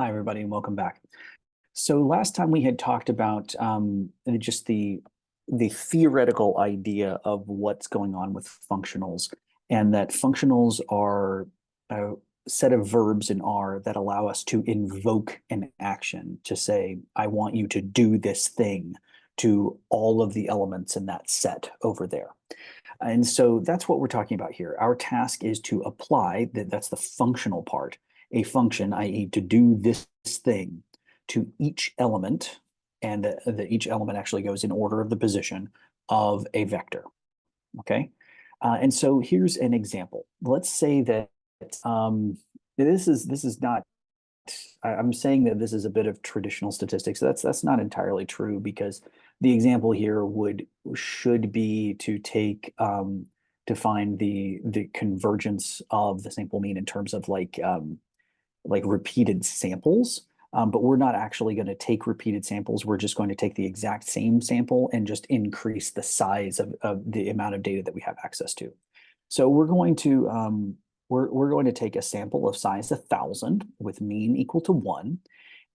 Hi, everybody, and welcome back. So last time we had talked about just the theoretical idea of what's going on with functionals, and that functionals are a set of verbs in R that allow us to invoke an action to say, I want you to do this thing to all of the elements in that set over there. And so that's what we're talking about here. Our task is to apply, that's the functional part, a function, i.e. to do this thing to each element, and each element actually goes in order of the position of a vector, okay? And so here's an example. Let's say that this is not, I'm saying that this is a bit of traditional statistics. That's not entirely true, because the example here should be to take to find the convergence of the sample mean in terms of like repeated samples. But we're not actually going to take repeated samples. We're just going to take the exact same sample and just increase the size of the amount of data that we have access to. So we're going to take a sample of size 1,000 with mean equal to 1.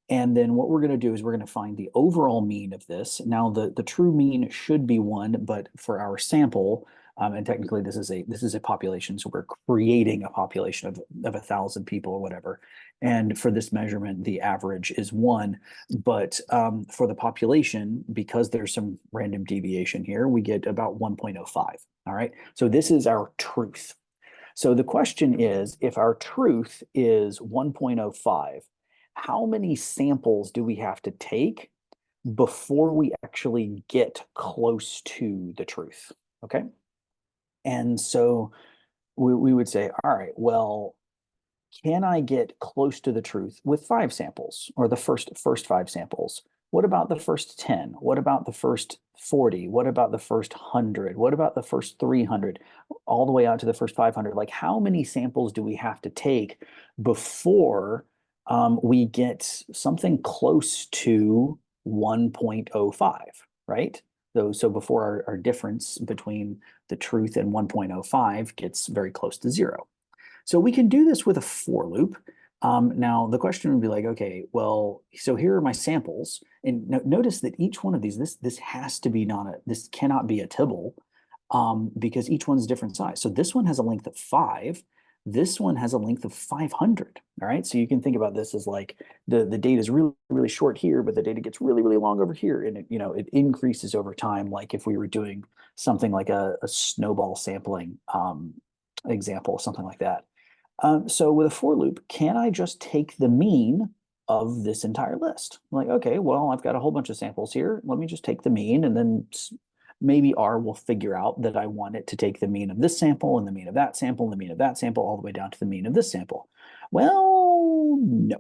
And then what we're going to do is we're going to find the overall mean of this. Now the true mean should be 1, but for our sample, and technically this is a population, so we're creating a population of 1,000 people or whatever. And for this measurement, the average is 1. But for the population, because there's some random deviation here, we get about 1.05. All right. So this is our truth. So the question is, if our truth is 1.05, how many samples do we have to take before we actually get close to the truth? Okay. And so we would say, all right, well, can I get close to the truth with 5 samples, or the first 5 samples? What about the first 10? What about the first 40? What about the first 100? What about the first 300? All the way out to the first 500? Like, how many samples do we have to take before we get something close to 1.05, right? So before our difference between the truth and 1.05 gets very close to 0. So we can do this with a for loop. Now the question would be like, okay, well, so here are my samples, and notice that each one of these, this has to be this cannot be a tibble, because each one's different size. So this one has a length of 5. This one has a length of 500. All right, so you can think about this as like the data is really really short here, but the data gets really really long over here, and it increases over time. Like if we were doing something like a snowball sampling example, something like that. So with a for loop, can I just take the mean of this entire list? Like, okay, well, I've got a whole bunch of samples here. Let me just take the mean, and then maybe R will figure out that I want it to take the mean of this sample and the mean of that sample and the mean of that sample all the way down to the mean of this sample. Well, no.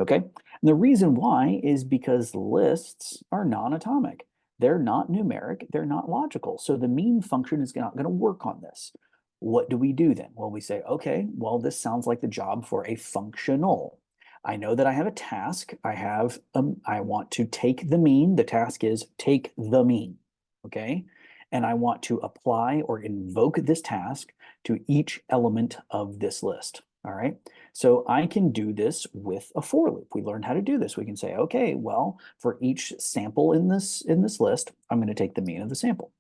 Okay. And the reason why is because lists are non-atomic. They're not numeric. They're not logical. So the mean function is not going to work on this. What do we do then? Well, we say, okay, well, this sounds like the job for a functional. I know that I have a task. I want to take the mean. The task is take the mean, okay? And I want to apply or invoke this task to each element of this list, all right? So I can do this with a for loop. We learned how to do this. We can say, okay, well, for each sample in this list, I'm going to take the mean of the sample.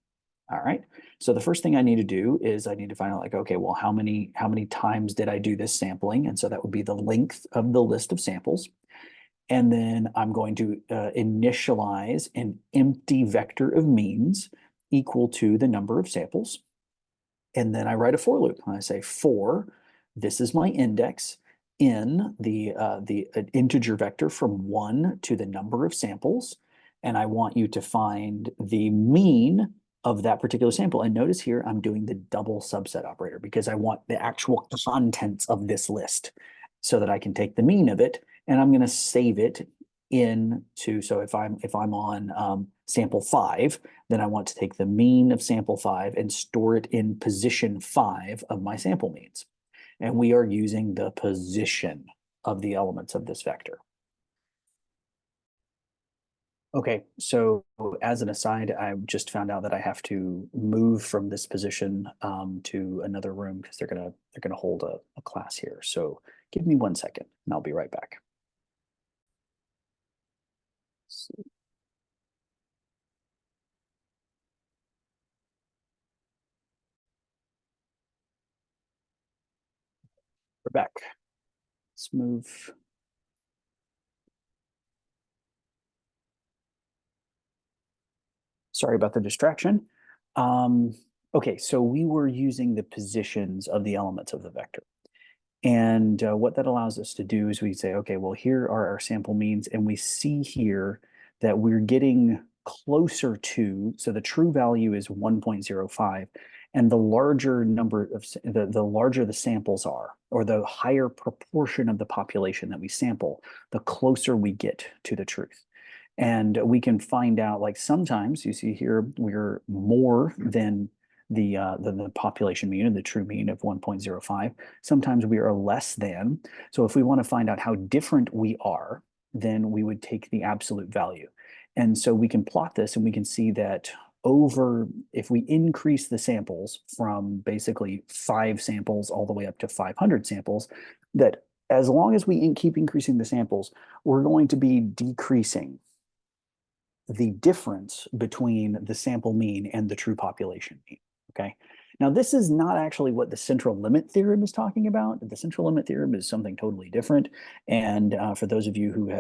All right. So the first thing I need to do is I need to find out, like, okay, well, how many times did I do this sampling? And so that would be the length of the list of samples. And then I'm going to initialize an empty vector of means equal to the number of samples. And then I write a for loop. And I say for, this is my index in the integer vector from 1 to the number of samples. And I want you to find the mean of that particular sample. And notice here, I'm doing the double subset operator because I want the actual contents of this list so that I can take the mean of it, and I'm going to save it into, so if I'm on sample 5, then I want to take the mean of sample 5 and store it in position 5 of my sample means. And we are using the position of the elements of this vector. Okay, so as an aside, I just found out that I have to move from this position to another room because they're gonna hold a class here. So give me 1 second and I'll be right back. We're back. Let's move. Sorry about the distraction. Um, okay, so we were using the positions of the elements of the vector. And what that allows us to do is we say, okay, well, here are our sample means, and we see here that we're getting closer to, so the true value is 1.05, and the larger number of, the larger the samples are, or the higher proportion of the population that we sample, the closer we get to the truth. And we can find out, like sometimes you see here, we're more than the population mean and the true mean of 1.05. Sometimes we are less than. So if we want to find out how different we are, then we would take the absolute value. And so we can plot this and we can see that if we increase the samples from basically 5 samples all the way up to 500 samples, that as long as we keep increasing the samples, we're going to be decreasing the difference between the sample mean and the true population mean. Okay. Now, this is not actually what the central limit theorem is talking about. The central limit theorem is something totally different. And for those of you who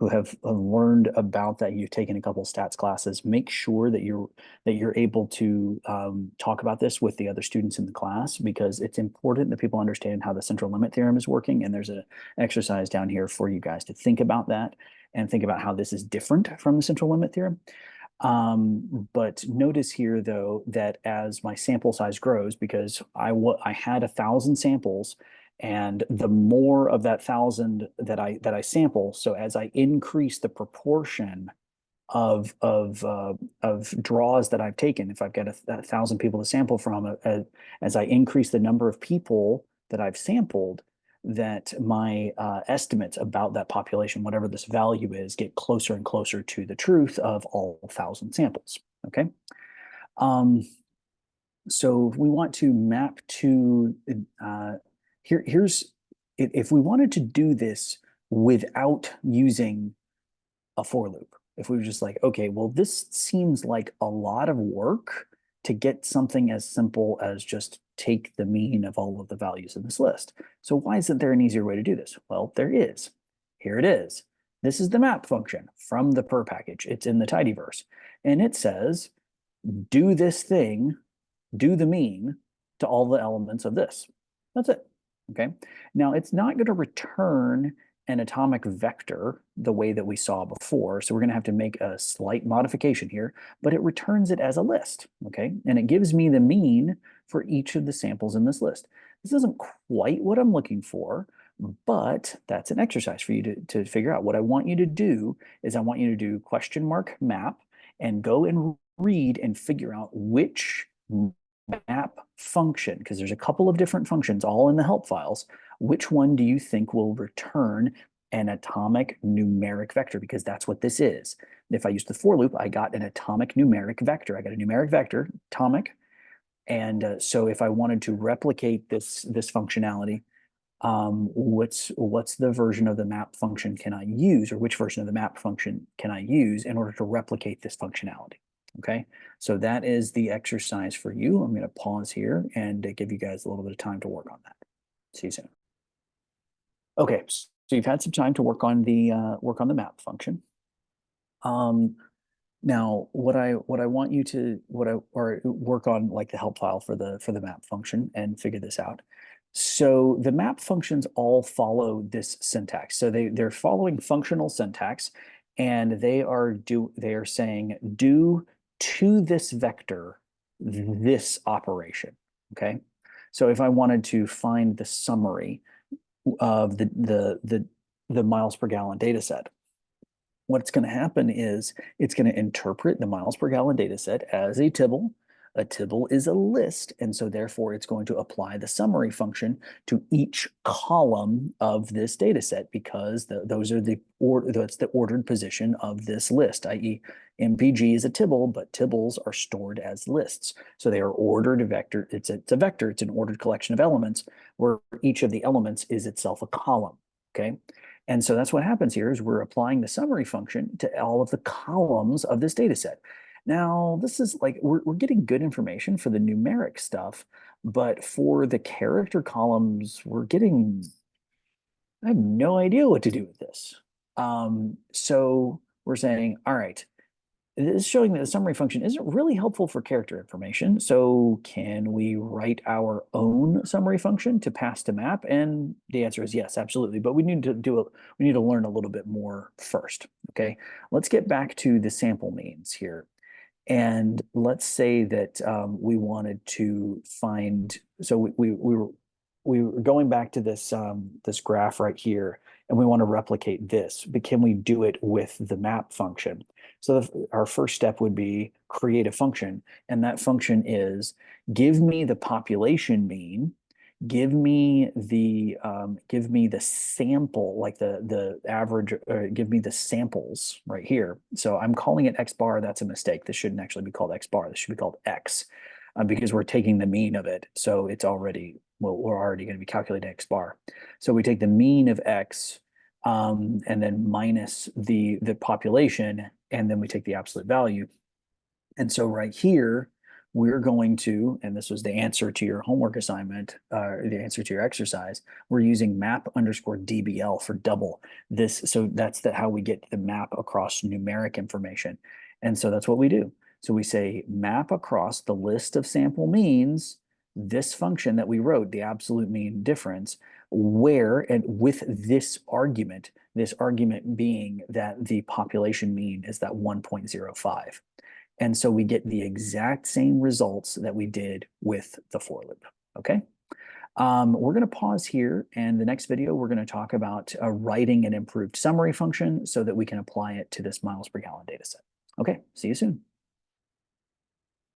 have learned about that, you've taken a couple stats classes, make sure that you're able to talk about this with the other students in the class, because it's important that people understand how the central limit theorem is working. And there's an exercise down here for you guys to think about that and think about how this is different from the central limit theorem. But notice here, though, that as my sample size grows, because I had 1,000 samples, and the more of that 1,000 that I sample, so as I increase the proportion of draws that I've taken, if I've got 1,000 people to sample from, as I increase the number of people that I've sampled, that my estimates about that population, whatever this value is, get closer and closer to the truth of all 1,000 samples. Okay. So if we want to map to here's if we wanted to do this without using a for loop, if we were just like, okay, well, this seems like a lot of work to get something as simple as just take the mean of all of the values in this list. So why isn't there an easier way to do this? Well, there is. Here it is. This is the map function from the purrr package. It's in the tidyverse. And it says, do this thing, do the mean to all the elements of this. That's it. Okay. Now it's not going to return an atomic vector the way that we saw before. So we're going to have to make a slight modification here, but it returns it as a list. Okay. And it gives me the mean for each of the samples in this list. This isn't quite what I'm looking for, but that's an exercise for you to figure out. What I want you to do is I want you to do question mark map and go and read and figure out which map function, because there's a couple of different functions all in the help files. Which one do you think will return an atomic numeric vector? Because that's what this is. If I use the for loop, I got an atomic numeric vector. I got a numeric vector, atomic. And so if I wanted to replicate this functionality, what's the version of the map function can I use, or which version of the map function can I use in order to replicate this functionality? Okay, so that is the exercise for you. I'm going to pause here and give you guys a little bit of time to work on that. See you soon. Okay, so you've had some time to work on the map function. Now, what I want you to or work on, like the help file for the map function, and figure this out. So the map functions all follow this syntax. So they're following functional syntax, and they are saying do to this vector this operation. Okay. So if I wanted to find the summary of the miles per gallon data set, what's going to happen is it's going to interpret the miles per gallon data set as a tibble. A tibble is a list, and so therefore it's going to apply the summary function to each column of this data set, because that's the ordered position of this list, i.e. MPG is a tibble, but tibbles are stored as lists. So they are ordered vector. It's a vector. It's an ordered collection of elements where each of the elements is itself a column. Okay. And so that's what happens here is we're applying the summary function to all of the columns of this data set. Now, this is like we're getting good information for the numeric stuff, but for the character columns, I have no idea what to do with this. So we're saying, all right, this is showing that the summary function isn't really helpful for character information. So can we write our own summary function to pass to map? And the answer is yes, absolutely. But we need to learn a little bit more first. Okay, let's get back to the sample means here. And let's say that we wanted to find, so we were going back to this graph right here, and we want to replicate this, but can we do it with the map function? So our first step would be create a function, and that function is give me the population mean, give me the sample, like the average, give me the samples right here. So I'm calling it X bar. That's a mistake. This shouldn't actually be called X bar. This should be called X, because we're taking the mean of it. So it's already, well, we're already going to be calculating X bar. So we take the mean of X, and then minus the population, and then we take the absolute value. And so right here, we're going to, and this was the answer to your homework assignment, the answer to your exercise, we're using map underscore DBL for double this. So that's how we get the map across numeric information. And so that's what we do. So we say map across the list of sample means this function that we wrote, the absolute mean difference, where and with this argument being that the population mean is that 1.05. And so we get the exact same results that we did with the for loop, okay? We're going to pause here, and the next video, we're going to talk about writing an improved summary function so that we can apply it to this miles per gallon data set. Okay, see you soon.